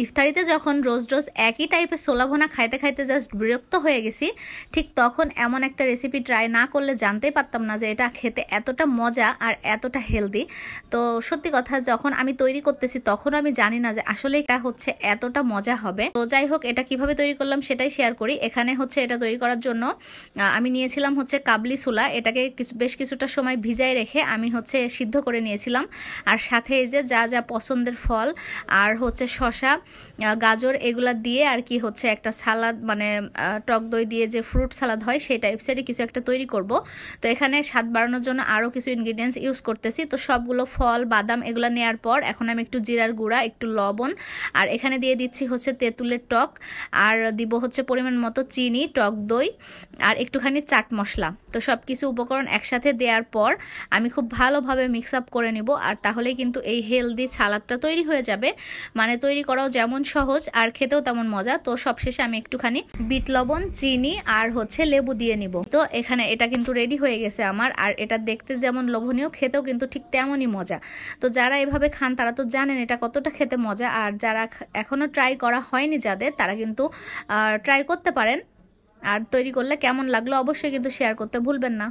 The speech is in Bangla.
ইফতারিতে যখন রোজ রোজ একই টাইপের ছোলা ভুনা খাইতে খাইতে জাস্ট বিরক্ত হয়ে গেছি, ঠিক তখন এমন একটা রেসিপি ট্রাই না করলে জানতেই পারতাম না যে এটা খেতে এতটা মজা আর এতটা হেলদি। তো সত্যি কথা, যখন আমি তৈরি করতেছি তখন আমি জানি না যে আসলে এটা হচ্ছে এতটা মজা হবে। তো যাই হোক, এটা কিভাবে তৈরি করলাম সেটাই শেয়ার করি। এখানে হচ্ছে এটা তৈরি করার জন্য আমি নিয়েছিলাম হচ্ছে কাবলি ছোলা। এটাকে বেশ কিছুটা সময় ভিজায় রেখে আমি হচ্ছে সিদ্ধ করে নিয়েছিলাম। আর সাথে এই যে যা যা পছন্দের ফল আর হচ্ছে শসা, গাজর, এগুলা দিয়ে আর কি হচ্ছে একটা সালাদ, মানে টক দই দিয়ে যে ফ্রুট সালাদ হয় সেই টাইপসেরই কিছু একটা তৈরি করব। তো এখানে স্বাদ বাড়ানোর জন্য আরও কিছু ইনগ্রিডিয়েন্টস ইউজ করতেছি। তো সবগুলো ফল, বাদাম এগুলো নেওয়ার পর এখন আমি একটু জিরার গুঁড়া, একটু লবণ, আর এখানে দিয়ে দিচ্ছি হচ্ছে তেঁতুলের টক, আর দিব হচ্ছে পরিমাণ মতো চিনি, টক দই, আর একটুখানি চাট মশলা। তো সব কিছু উপকরণ একসাথে দেওয়ার পর আমি খুব ভালোভাবে মিক্স আপ করে নিব। আর তাহলেই কিন্তু এই হেলদি সালাদটা তৈরি হয়ে যাবে। মানে তৈরি করাও যেমন সহজ আর খেতেও তেমন মজা। তো সবশেষে আমি একটুখানি বিট লবণ, চিনি আর হচ্ছে লেবু দিয়ে নিব। তো এখানে এটা কিন্তু রেডি হয়ে গেছে আমার। আর এটা দেখতে যেমন লোভনীয়, খেতেও কিন্তু ঠিক তেমনই মজা। তো যারা এভাবে খান তারা তো জানেন এটা কতটা খেতে মজা। আর যারা এখনো ট্রাই করা হয়নি যাদের, তারা কিন্তু ট্রাই করতে পারেন। আর তৈরি করলে কেমন লাগলো অবশ্যই কিন্তু শেয়ার করতে ভুলবেন না।